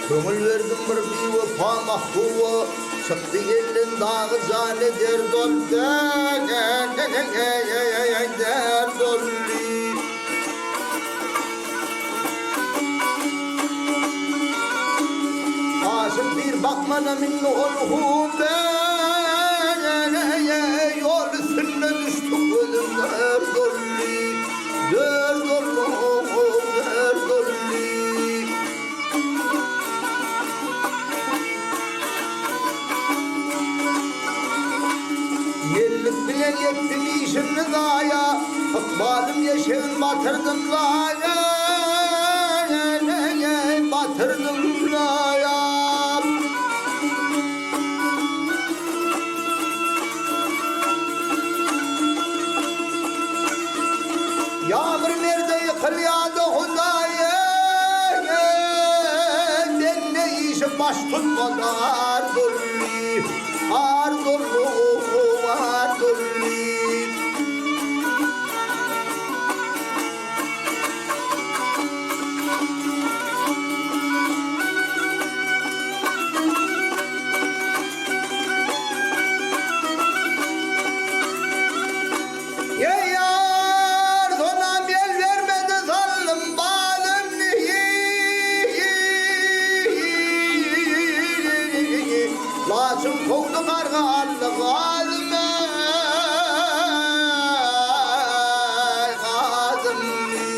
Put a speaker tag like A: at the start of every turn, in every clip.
A: Köngül verdim bir bevefa mahbuba, çıktı elden dağı zane derdol derdolli. Aşık bir bakmana minni olhude, yol üstüne düştü gözüm derdolli, derdolli. Gellik bilen yettim işimni daya, ikbalım yeşeğin batırdım daya, batırdım daya. Yağmur nerede yıkıl yağdı Hudaya, ben ne işim baş tutmadı ardurli, ardurli. Laçın kovdu karga allı gazime, gazimli.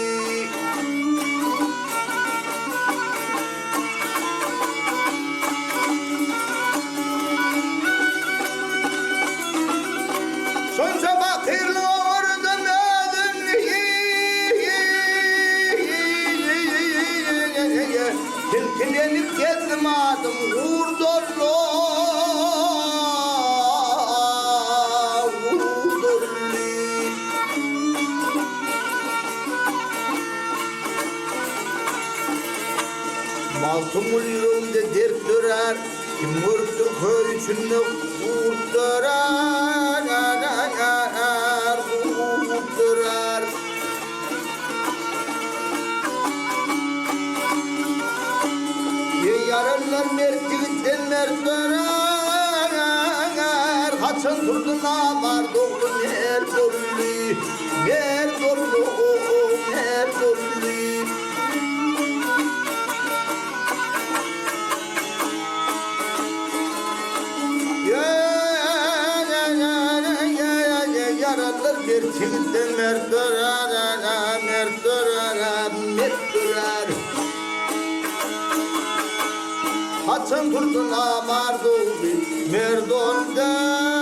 A: Şunca bakırlı ordum özümli, tilkilenip gezdim adım hurdollu. Maltım yüreğimde dert dörer, kim vurdu köy içinde kurtdurar, kurtdurar. Yarınlar merkivitten mertdörer, kaçın durdu namar doğru merdolli, merdolli, merdolli. Yaralar bir çiğitten mertdörer, mertdörer, mertdörer. Haçın durdu namar doğru merdolde.